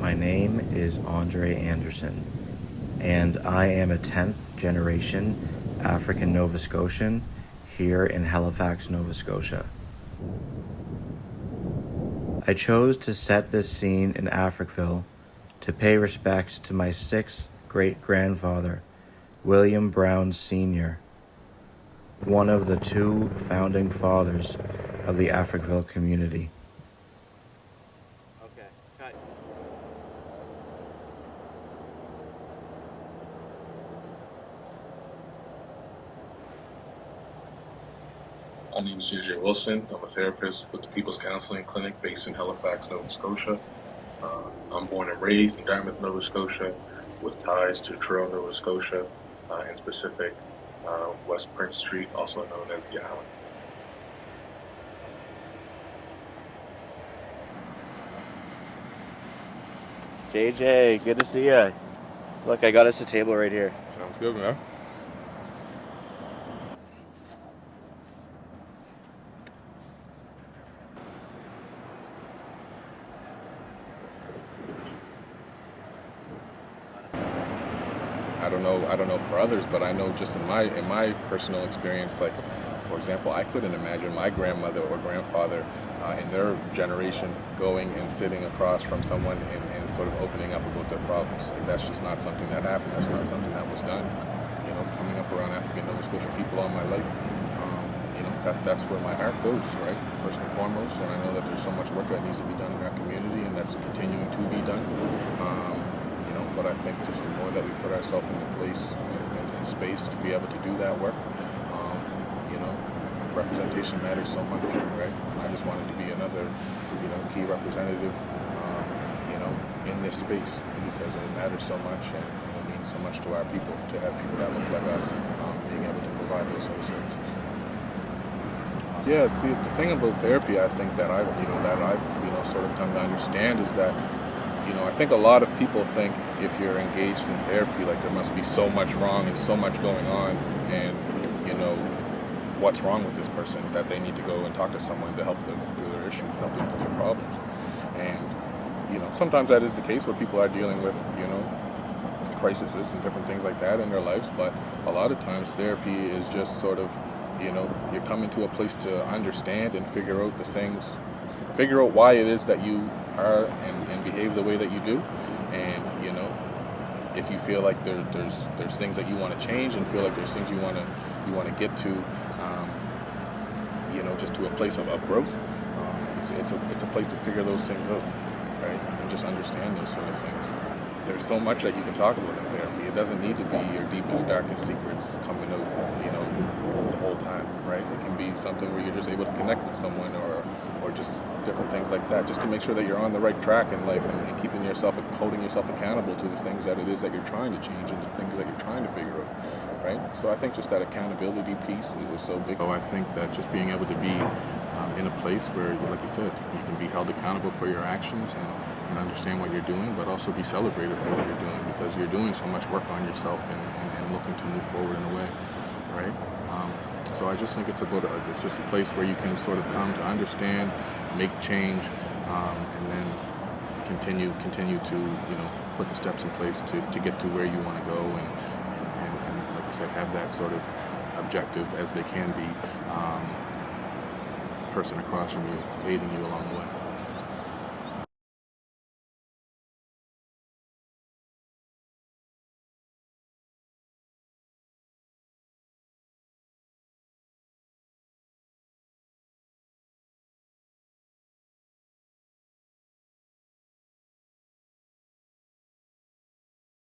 My name is Andre Anderson, and I am a 10th generation African Nova Scotian here in Halifax, Nova Scotia. I chose to set this scene in Africville to pay respects to my 6th great-grandfather, William Brown Sr., one of the 2 founding fathers of the Africville community. Okay, cut. My name is JJ Wilson. I'm a therapist with the People's Counseling Clinic based in Halifax, Nova Scotia. I'm born and raised in Dartmouth, Nova Scotia, with ties to Truro, Nova Scotia, in specific West Prince Street, also known as the Island. JJ, good to see ya. Look, I got us a table right here. Sounds good, man. I don't know for others, but I know just in my personal experience, like, for example, I couldn't imagine my grandmother or grandfather in their generation going and sitting across from someone and sort of opening up about their problems. Like, that's just not something that happened. That's not something that was done. You know, coming up around African Nova Scotian people all my life, you know, that's where my heart goes, right? First and foremost, and I know that there's so much work that needs to be done in our community, and that's continuing to be done. But I think just the more that we put ourselves in the place and space to be able to do that work, representation matters so much, right? And I just wanted to be another, key representative, in this space because it matters so much and it means so much to our people to have people that look like us being able to provide those sort of services. Yeah, see, the thing about therapy, I think that I've sort of come to understand is that, I think a lot of people think if you're engaged in therapy, like there must be so much wrong and so much going on, and what's wrong with this person that they need to go and talk to someone to help them through their issues, help them through their problems. And sometimes that is the case where people are dealing with crises and different things like that in their lives. But a lot of times therapy is just sort of you're coming to a place to understand and figure out why it is that you are and behave the way that you do. And if you feel like there's things that you want to change and feel like there's things you want to get to, just to a place of growth, it's a place to figure those things out, right? And just understand those sort of things. There's so much that you can talk about in therapy. It doesn't need to be your deepest, darkest secrets coming out, the whole time, right? It can be something where you're just able to connect with someone or just different things like that, just to make sure that you're on the right track in life and holding yourself accountable to the things that it is that you're trying to change and the things that you're trying to figure out, right? So I think just that accountability piece is so big. So I think that just being able to be in a place where, like you said, you can be held accountable for your actions and understand what you're doing, but also be celebrated for what you're doing because you're doing so much work on yourself and looking to move forward in a way, right? So I just think it's just a place where you can sort of come to understand, make change, and then continue to put the steps in place to get to where you want to go and like I said, have that sort of objective as they can be, person across from you, aiding you along the way.